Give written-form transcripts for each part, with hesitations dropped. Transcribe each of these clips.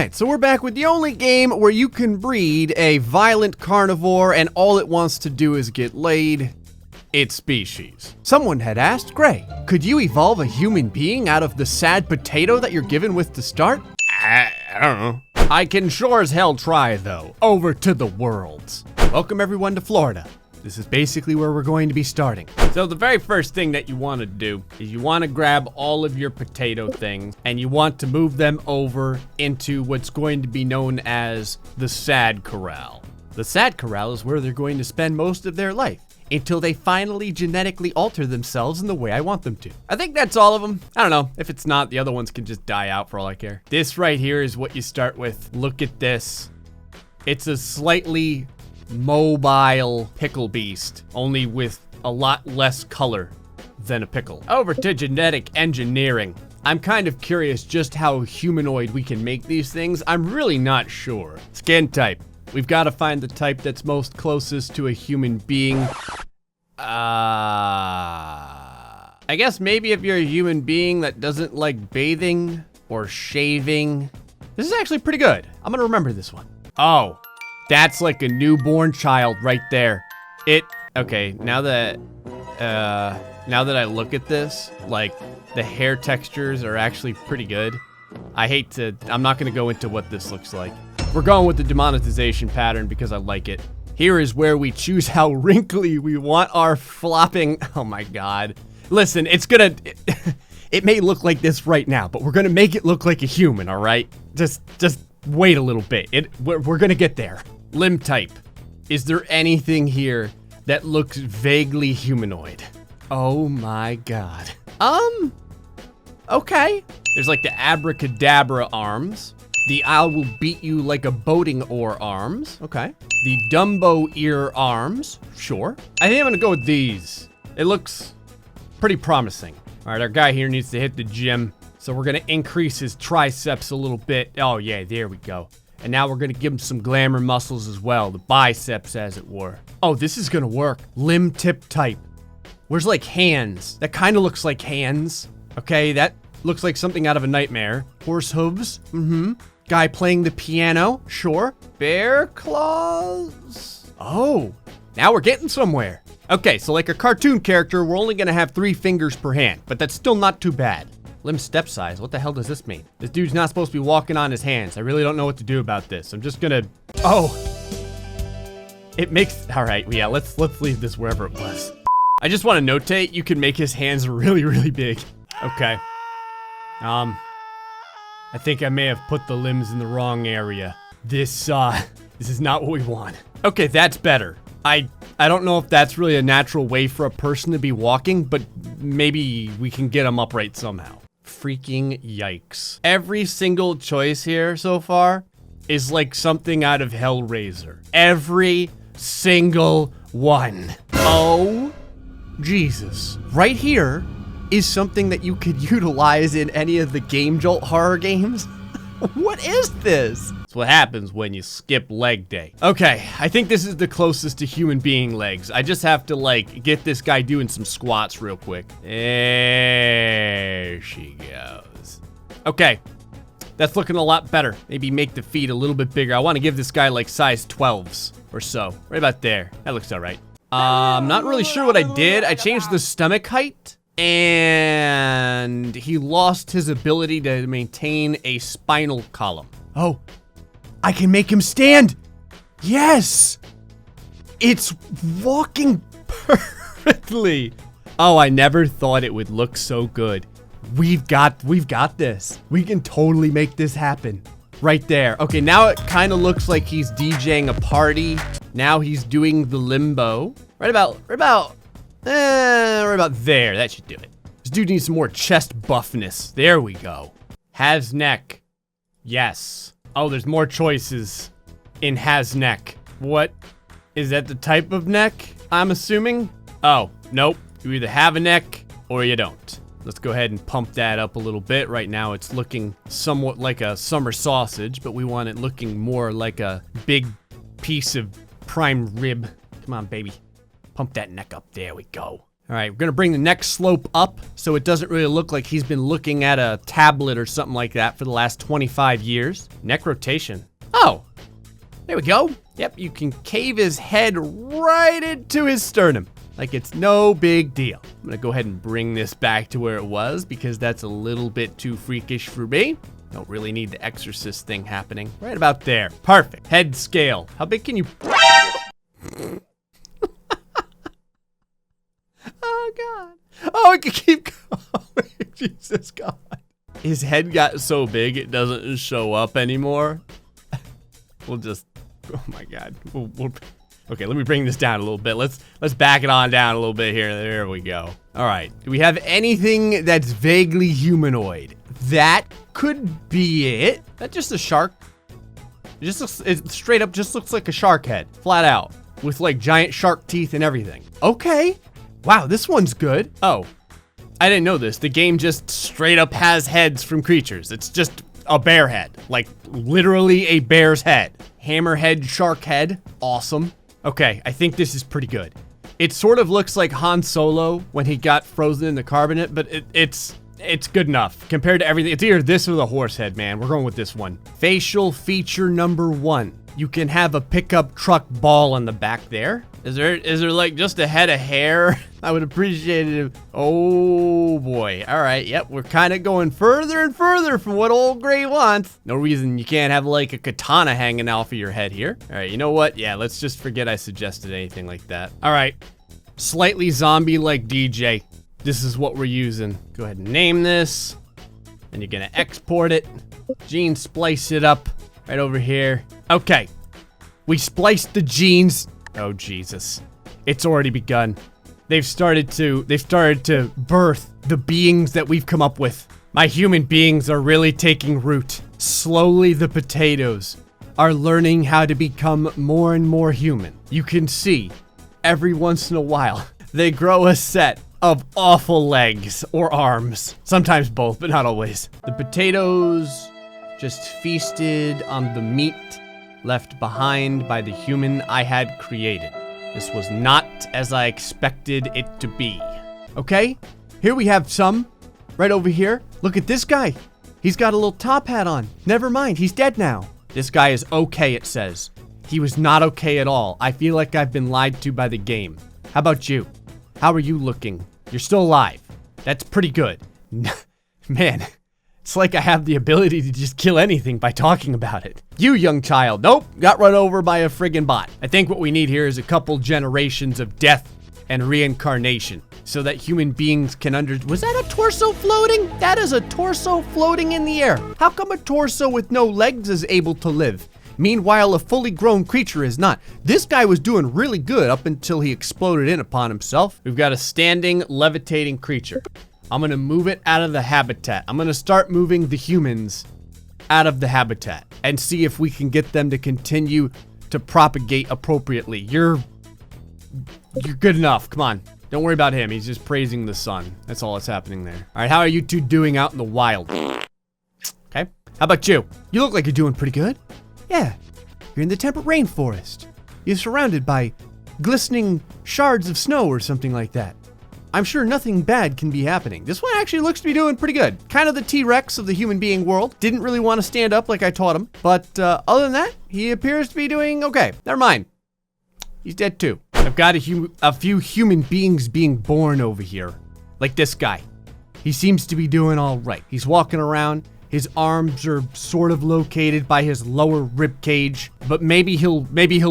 Alright, so we're back with the only game where you can breed a violent carnivore and all it wants to do is get laid. Its species. Someone had asked, Gray, could you evolve a human being out of the sad potato that you're given with to start? I don't know. I can sure as hell try though. Over to the worlds. Welcome everyone to Florida. This is basically where we're going to be starting. So the very first thing that you want to do is you want to grab all of your potato things and you want to move them over into what's going to be known as the sad corral. The sad corral is where they're going to spend most of their life until they finally genetically alter themselves in the way I want them to. I think that's all of them. I don't know. If it's not, the other ones can just die out for all I care. This right here is what you start with. Look at this. It's a slightly mobile pickle beast, only with a lot less color than a pickle. Over to genetic engineering. I'm kind of curious just how humanoid we can make these things. I'm really not sure. Skin type. We've got to find the type that's most closest to a human being. I guess maybe if you're a human being that doesn't like bathing or shaving. This is actually pretty good. I'm gonna remember this one. Oh. That's like a newborn child right there. Okay, now that I look at this, like the hair textures are actually pretty good. I'm not gonna go into what this looks like. We're going with the demonetization pattern because I like it. Here is where we choose how wrinkly we want our flopping, oh my God. Listen, it may look like this right now, but we're gonna make it look like a human, all right? Just wait a little bit, we're gonna get there. Limb type. Is there anything here that looks vaguely humanoid? Oh my God. Okay. There's like the abracadabra arms. The I will beat you like a boating oar arms. Okay. The Dumbo ear arms. Sure. I think I'm gonna go with these. It looks pretty promising. All right, our guy here needs to hit the gym. So we're gonna increase his triceps a little bit. Oh yeah, there we go. And now we're gonna give him some glamour muscles as well. The biceps, as it were. Oh, this is gonna work. Limb tip type. Where's like hands? That kind of looks like hands. Okay, that looks like something out of a nightmare. Horse hooves. Guy playing the piano. Sure. Bear claws. Oh, now we're getting somewhere. Okay, so like a cartoon character, we're only gonna have 3 fingers per hand, but that's still not too bad. Limb step size, what the hell does this mean? This dude's not supposed to be walking on his hands. I really don't know what to do about this. I'm just gonna, oh. It makes, all right, yeah, let's leave this wherever it was. I just wanna notate, you can make his hands really, really big. Okay. I think I may have put the limbs in the wrong area. This is not what we want. Okay, that's better. I don't know if that's really a natural way for a person to be walking, but maybe we can get them upright somehow. Freaking yikes. Every single choice here so far is like something out of Hellraiser. Every single one. Oh, Jesus. Right here is something that you could utilize in any of the Game Jolt horror games. What is this? That's what happens when you skip leg day. Okay, I think this is the closest to human being legs. I just have to like get this guy doing some squats real quick. There she goes. Okay, that's looking a lot better. Maybe make the feet a little bit bigger. I want to give this guy like size 12s or so. Right about there. That looks all right. I'm not really sure what I did. I changed the stomach height. And he lost his ability to maintain a spinal column. Oh, I can make him stand. Yes, it's walking perfectly. Oh, I never thought it would look so good. We've got this. We can totally make this happen. Right there. Okay, now it kind of looks like he's DJing a party. Now he's doing the limbo. Right about there. That should do it. This dude needs some more chest buffness. There we go. Has neck. Yes. Oh, there's more choices in has neck. What? Is that the type of neck, I'm assuming? Oh, nope. You either have a neck or you don't. Let's go ahead and pump that up a little bit. Right now it's looking somewhat like a summer sausage, but we want it looking more like a big piece of prime rib. Come on, baby. Pump that neck up. There we go. All right, we're gonna bring the neck slope up so it doesn't really look like he's been looking at a tablet or something like that for the last 25 years. Neck rotation. Oh, there we go. Yep, you can cave his head right into his sternum. Like it's no big deal. I'm gonna go ahead and bring this back to where it was because that's a little bit too freakish for me. Don't really need the exorcist thing happening. Right about there. Perfect. Head scale. How big can you... Oh, God. Oh, I can keep going. Jesus, God. His head got so big, it doesn't show up anymore. We'll just... Oh, my God. Okay, let me bring this down a little bit. Let's back it on down a little bit here. There we go. All right. Do we have anything that's vaguely humanoid? That could be it. That's just a shark. It just looks... It straight up just looks like a shark head. Flat out. With, like, giant shark teeth and everything. Okay. Wow, this one's good. Oh, I didn't know this. The game just straight up has heads from creatures. It's just a bear head, like literally a bear's head. Hammerhead, shark head, awesome. Okay, I think this is pretty good. It sort of looks like Han Solo when he got frozen in the carbonate, but it's good enough compared to everything. It's either this or the horse head, man. We're going with this one. Facial feature number 1. You can have a pickup truck ball on the back there. Is there like just a head of hair? I would appreciate it. Oh boy. All right. Yep. We're kind of going further and further from what old Gray wants. No reason you can't have like a katana hanging off of your head here. All right. You know what? Yeah. Let's just forget I suggested anything like that. All right. Slightly zombie like DJ. This is what we're using. Go ahead and name this. And you're going to export it. Gene splice it up right over here. Okay. We spliced the genes. Oh, Jesus. It's already begun. They've started to birth the beings that we've come up with. My human beings are really taking root. Slowly, the potatoes are learning how to become more and more human. You can see, every once in a while, they grow a set of awful legs or arms. Sometimes both, but not always. The potatoes just feasted on the meat left behind by the human I had created. This was not as I expected it to be. Okay, here we have some, right over here. Look at this guy. He's got a little top hat on. Never mind, he's dead now. This guy is okay, it says. He was not okay at all. I feel like I've been lied to by the game. How about you? How are you looking? You're still alive. That's pretty good. Man. It's like I have the ability to just kill anything by talking about it. You, young child. Nope, got run over by a friggin' bot. I think what we need here is a couple generations of death and reincarnation so that human beings can Was that a torso floating? That is a torso floating in the air. How come a torso with no legs is able to live? Meanwhile, a fully grown creature is not. This guy was doing really good up until he exploded in upon himself. We've got a standing, levitating creature. I'm gonna move it out of the habitat. I'm gonna start moving the humans out of the habitat and see if we can get them to continue to propagate appropriately. You're good enough. Come on. Don't worry about him. He's just praising the sun. That's all that's happening there. All right, how are you two doing out in the wild? Okay. How about you? You look like you're doing pretty good. Yeah. You're in the temperate rainforest. You're surrounded by glistening shards of snow or something like that. I'm sure nothing bad can be happening. This one actually looks to be doing pretty good. Kind of the T-Rex of the human being world. Didn't really want to stand up like I taught him. But other than that, he appears to be doing okay. Never mind. He's dead too. I've got a few human beings being born over here. Like this guy. He seems to be doing all right. He's walking around. His arms are sort of located by his lower rib cage, but maybe he'll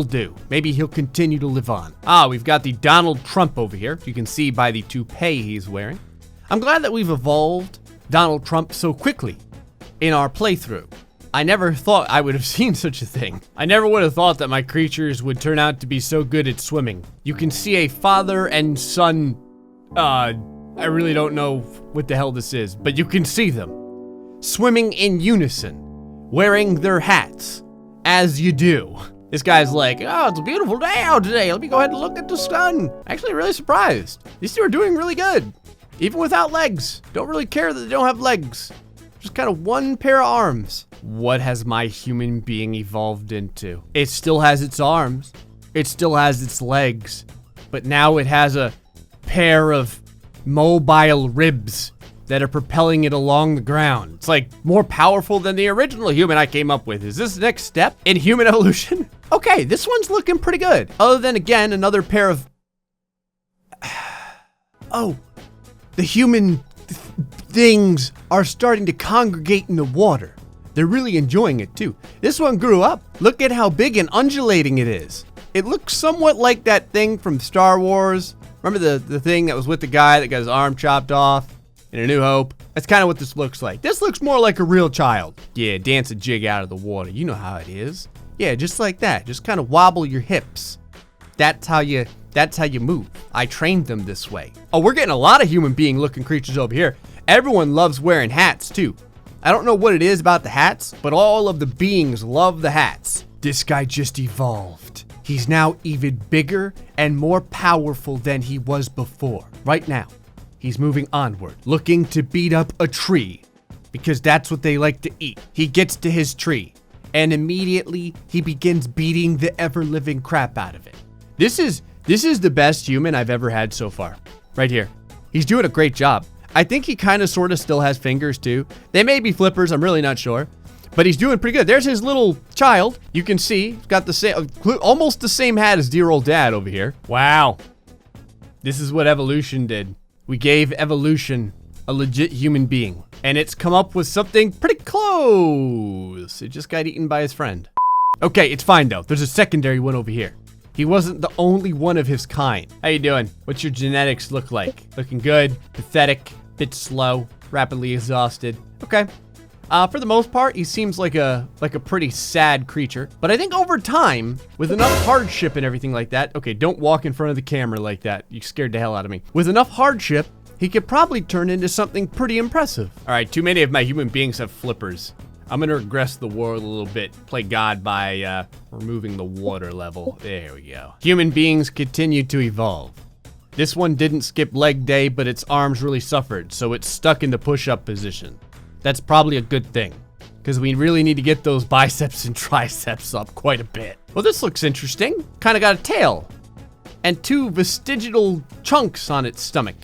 do. Maybe he'll continue to live on. Ah, we've got the Donald Trump over here. You can see by the toupee he's wearing. I'm glad that we've evolved Donald Trump so quickly in our playthrough. I never thought I would have seen such a thing. I never would have thought that my creatures would turn out to be so good at swimming. You can see a father and son, I really don't know what the hell this is, but you can see them. Swimming in unison, wearing their hats, as you do. This guy's like, oh, it's a beautiful day out today. Let me go ahead and look at the sun. Actually, really surprised. These two are doing really good, even without legs. Don't really care that they don't have legs. Just kind of one pair of arms. What has my human being evolved into? It still has its arms. It still has its legs. But now it has a pair of mobile ribs that are propelling it along the ground. It's like more powerful than the original human I came up with. Is this the next step in human evolution? Okay, this one's looking pretty good. Other than, again, another pair of... Oh, the human things are starting to congregate in the water. They're really enjoying it too. This one grew up. Look at how big and undulating it is. It looks somewhat like that thing from Star Wars. Remember the thing that was with the guy that got his arm chopped off in A New Hope? That's kind of what this looks like. This looks more like a real child. Yeah, dance a jig out of the water. You know how it is. Yeah, just like that. Just kind of wobble your hips. That's how you move. I trained them this way. Oh, we're getting a lot of human being looking creatures over here. Everyone loves wearing hats too. I don't know what it is about the hats, but all of the beings love the hats. This guy just evolved. He's now even bigger and more powerful than he was before. Right now, he's moving onward, looking to beat up a tree because that's what they like to eat. He gets to his tree and immediately he begins beating the ever-living crap out of it. This is the best human I've ever had so far. Right here. He's doing a great job. I think he kind of sort of still has fingers too. They may be flippers, I'm really not sure. But he's doing pretty good. There's his little child. You can see he's got the same, almost the same hat as dear old dad over here. Wow. This is what evolution did. We gave evolution a legit human being. And it's come up with something pretty close. It just got eaten by his friend. Okay, it's fine though. There's a secondary one over here. He wasn't the only one of his kind. How you doing? What's your genetics look like? Looking good, pathetic, bit slow, rapidly exhausted. Okay. For the most part, he seems like a pretty sad creature. But I think over time, with enough hardship and everything like that, okay, don't walk in front of the camera like that. You scared the hell out of me. With enough hardship, he could probably turn into something pretty impressive. All right, too many of my human beings have flippers. I'm gonna regress the world a little bit, play God by removing the water level. There we go. Human beings continue to evolve. This one didn't skip leg day, but its arms really suffered, so it's stuck in the push-up position. That's probably a good thing, because we really need to get those biceps and triceps up quite a bit. Well, this looks interesting. Kind of got a tail, and two vestigial chunks on its stomach.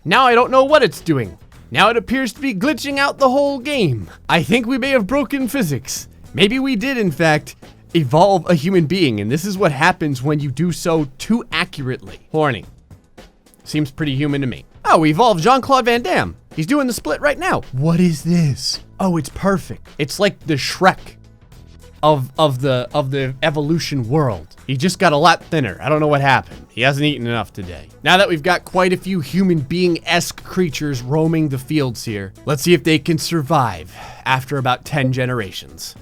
Now I don't know what it's doing. Now it appears to be glitching out the whole game. I think we may have broken physics. Maybe we did, in fact, evolve a human being, and this is what happens when you do so too accurately. Horny. Seems pretty human to me. Oh, we evolved Jean-Claude Van Damme. He's doing the split right now. What is this? Oh, it's perfect. It's like the Shrek of the evolution world. He just got a lot thinner. I don't know what happened. He hasn't eaten enough today. Now that we've got quite a few human being-esque creatures roaming the fields here, let's see if they can survive after about 10 generations.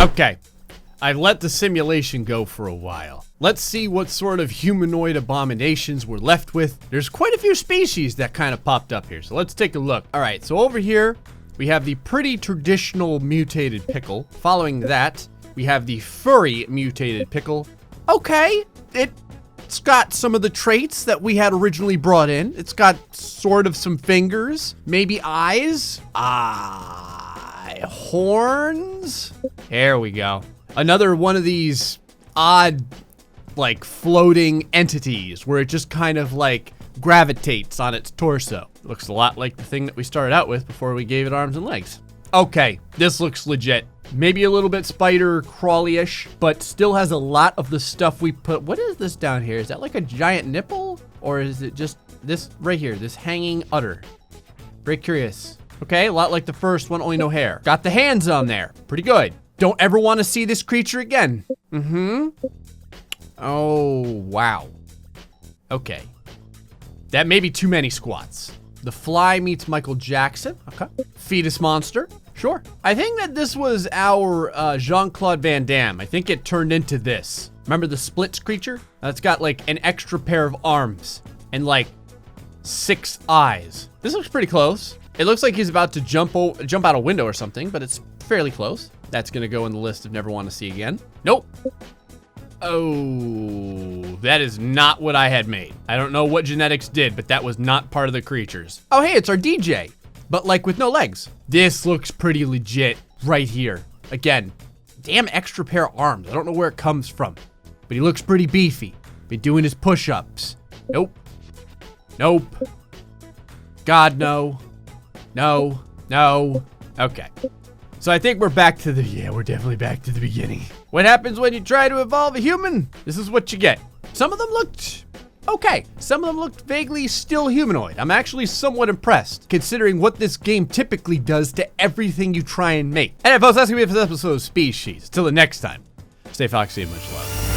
Okay, I let the simulation go for a while. Let's see what sort of humanoid abominations we're left with. There's quite a few species that kind of popped up here, so let's take a look. All right, so over here, we have the pretty traditional mutated pickle. Following that, we have the furry mutated pickle. Okay, it's got some of the traits that we had originally brought in. It's got sort of some fingers, maybe eyes. Horns? There we go. Another one of these odd, like, floating entities where it just kind of, like, gravitates on its torso. Looks a lot like the thing that we started out with before we gave it arms and legs. Okay, this looks legit. Maybe a little bit spider crawly-ish, but still has a lot of the stuff we put. What is this down here? Is that like a giant nipple? Or is it just this right here, this hanging udder? Very curious. Okay, a lot like the first one, only no hair. Got the hands on there. Pretty good. Don't ever want to see this creature again. Oh, wow. Okay. That may be too many squats. The Fly meets Michael Jackson. Okay. Fetus monster. Sure. I think that this was our Jean-Claude Van Damme. I think it turned into this. Remember the Splits creature? That's got like an extra pair of arms and like 6 eyes. This looks pretty close. It looks like he's about to jump out a window or something, but it's fairly close. That's gonna go in the list of never want to see again. Nope. Oh, that is not what I had made. I don't know what genetics did, but that was not part of the creatures. Oh, hey, it's our DJ, but like with no legs. This looks pretty legit right here. Again, damn extra pair of arms. I don't know where it comes from, but he looks pretty beefy. Been doing his push-ups. Nope. Nope. God, no. No. No. Okay. So I think we're back to we're definitely back to the beginning. What happens when you try to evolve a human? This is what you get. Some of them looked okay. Some of them looked vaguely still humanoid. I'm actually somewhat impressed, considering what this game typically does to everything you try and make. And folks, that's gonna be it for this episode of Species. Till the next time, stay foxy and much love.